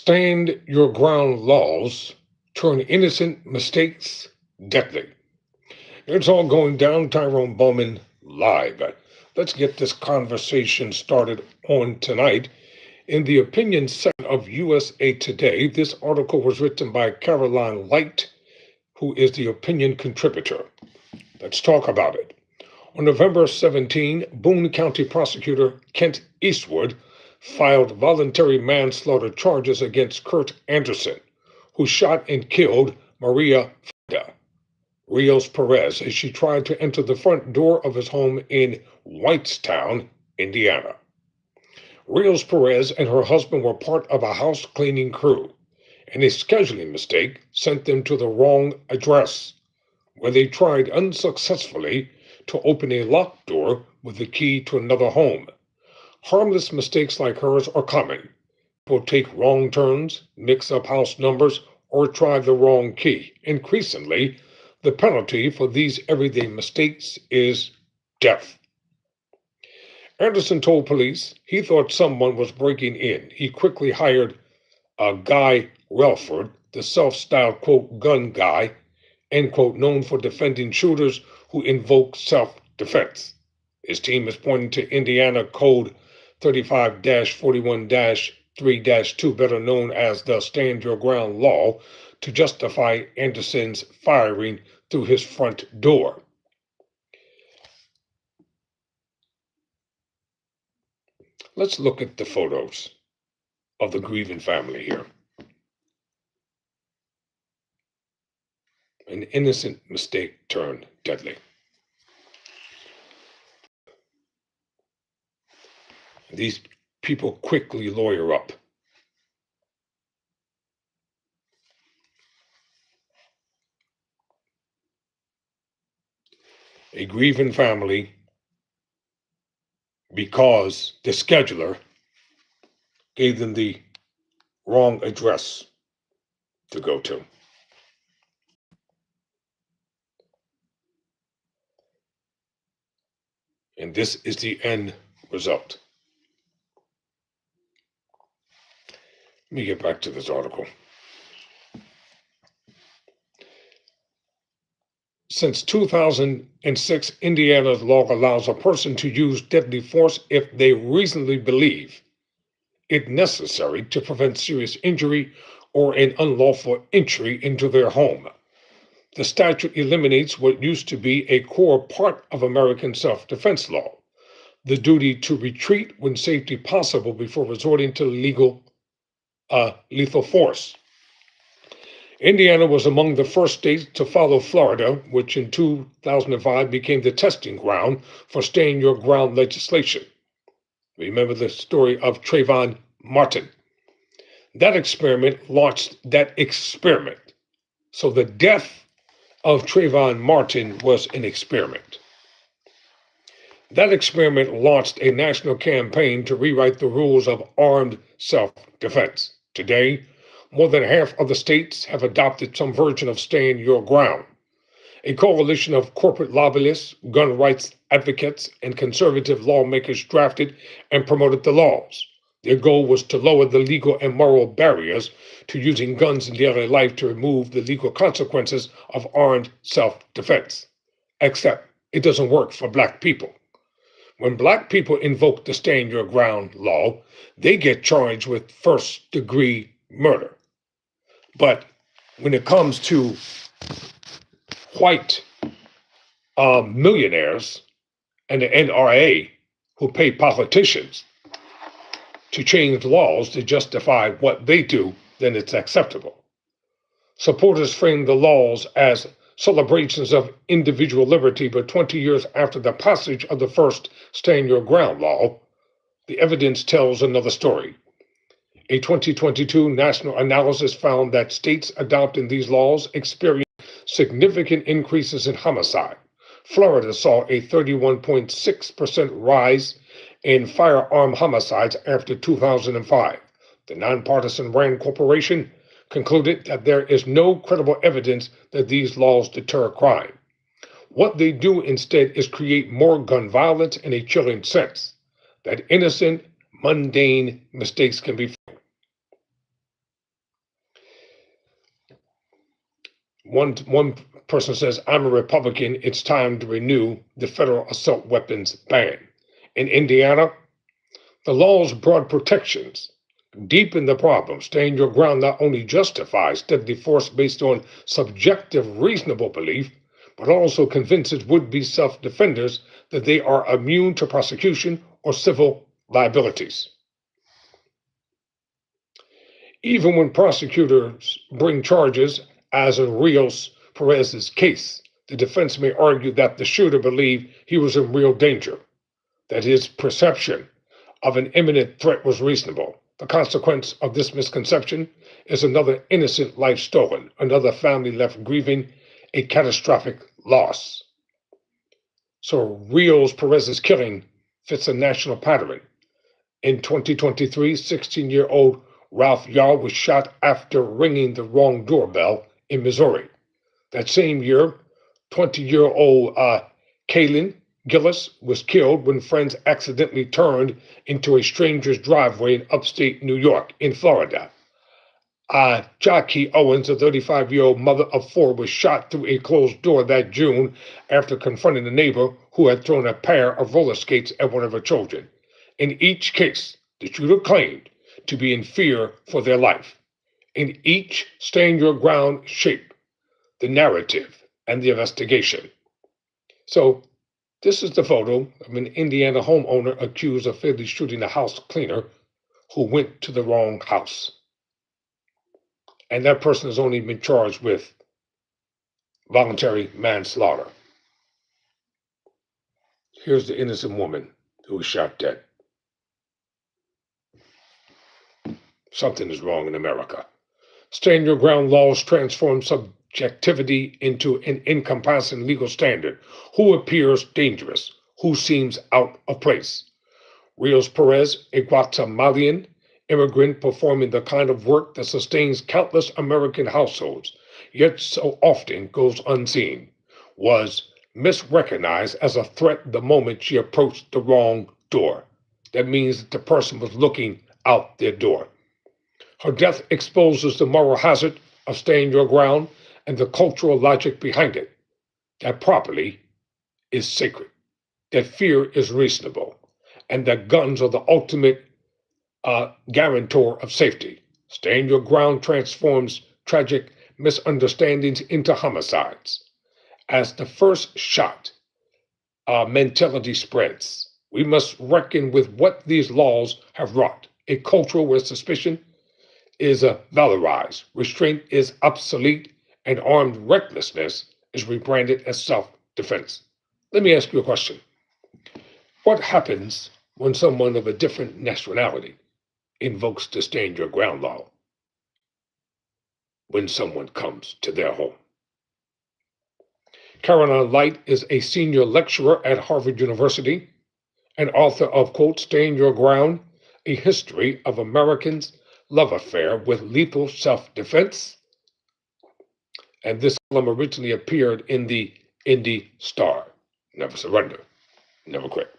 Stand your ground laws turn innocent mistakes deadly. It's all going down. Tyrone Bowman live. Let's get this conversation started on tonight. In the opinion section of USA Today, this article was written by Caroline Light, who is the opinion contributor. Let's talk about it. On November 17, Boone County prosecutor Kent Eastwood filed voluntary manslaughter charges against Kurt Anderson, who shot and killed Maria Rios Perez as she tried to enter the front door of his home in Whitestown, Indiana. Rios Perez and her husband were part of a house cleaning crew, and a scheduling mistake sent them to the wrong address, where they tried unsuccessfully to open a locked door with the key to another home. Harmless mistakes like hers are common. People take wrong turns, mix up house numbers, or try the wrong key. Increasingly, the penalty for these everyday mistakes is death. Anderson told police he thought someone was breaking in. He quickly hired Guy Relford, the self-styled, quote, gun guy, end quote, known for defending shooters who invoke self-defense. His team is pointing to Indiana Code 35-41-3-2, better known as the Stand Your Ground Law, to justify Anderson's firing through his front door. Let's look at the photos of the grieving family here. An innocent mistake turned deadly. These people quickly lawyer up. A grieving family because the scheduler gave them the wrong address to go to. And this is the end result. Let me get back to this article. Since 2006, Indiana's law allows a person to use deadly force if they reasonably believe it necessary to prevent serious injury or an unlawful entry into their home. The statute eliminates what used to be a core part of American self-defense law, the duty to retreat when safety possible before resorting to lethal force. Indiana was among the first states to follow Florida, which in 2005 became the testing ground for stand your ground legislation. Remember the story of Trayvon Martin. That experiment launched that experiment. So the death of Trayvon Martin was an experiment. That experiment launched a national campaign to rewrite the rules of armed self-defense. Today, more than half of the states have adopted some version of Stand Your Ground. A coalition of corporate lobbyists, gun rights advocates, and conservative lawmakers drafted and promoted the laws. Their goal was to lower the legal and moral barriers to using guns in daily life to remove the legal consequences of armed self-defense. Except it doesn't work for Black people. When Black people invoke the Stand Your Ground law, they get charged with first-degree murder. But when it comes to white millionaires and the NRA who pay politicians to change laws to justify what they do, then it's acceptable. Supporters frame the laws as celebrations of individual liberty, but 20 years after the passage of the first Stand Your Ground law, the evidence tells another story. A 2022 national analysis found that states adopting these laws experienced significant increases in homicide. Florida saw a 31.6% rise in firearm homicides after 2005. The nonpartisan RAND Corporation concluded that there is no credible evidence that these laws deter crime. What they do instead is create more gun violence in a chilling sense, that innocent, mundane mistakes can be. One person says, I'm a Republican. It's time to renew the federal assault weapons ban. In Indiana, the law's broad protections deepen the problem. Staying your ground not only justifies deadly force based on subjective reasonable belief, but also convinces would be self defenders that they are immune to prosecution or civil liabilities. Even when prosecutors bring charges, as in Rios Perez's case, the defense may argue that the shooter believed he was in real danger, that his perception of an imminent threat was reasonable. The consequence of this misconception is another innocent life stolen, another family left grieving a catastrophic loss. So Rios Perez's killing fits a national pattern. In 2023, 16-year-old Ralph Yaw was shot after ringing the wrong doorbell in Missouri. That same year, 20-year-old Kaylin Gillis was killed when friends accidentally turned into a stranger's driveway in upstate New York, in Florida. Jackie Owens, a 35-year-old mother of four, was shot through a closed door that June after confronting a neighbor who had thrown a pair of roller skates at one of her children. In each case, the shooter claimed to be in fear for their life. In each, stand your ground shape the narrative and the investigation. So, this is the photo of an Indiana homeowner accused of fatally shooting a house cleaner who went to the wrong house. And that person has only been charged with voluntary manslaughter. Here's the innocent woman who was shot dead. Something is wrong in America. Stand your ground laws transform subjectivity into an encompassing legal standard. Who appears dangerous? Who seems out of place? Rios Perez, a Guatemalan immigrant performing the kind of work that sustains countless American households, yet so often goes unseen, was misrecognized as a threat the moment she approached the wrong door. That means that the person was looking out their door. Her death exposes the moral hazard of staying your ground and the cultural logic behind it. That property is sacred, that fear is reasonable, and that guns are the ultimate guarantor of safety. Staying your ground transforms tragic misunderstandings into homicides. As the first shot mentality spreads, we must reckon with what these laws have wrought. A culture where suspicion is valorized, restraint is obsolete, and armed recklessness is rebranded as self defense. Let me ask you a question. What happens when someone of a different nationality invokes the stand your ground law when someone comes to their home? Caroline Light is a senior lecturer at Harvard University and author of, quote, Stand Your Ground, A History of Americans' Love Affair with Lethal Self-Defense. And this column originally appeared in the Indy Star. Never surrender, never quit.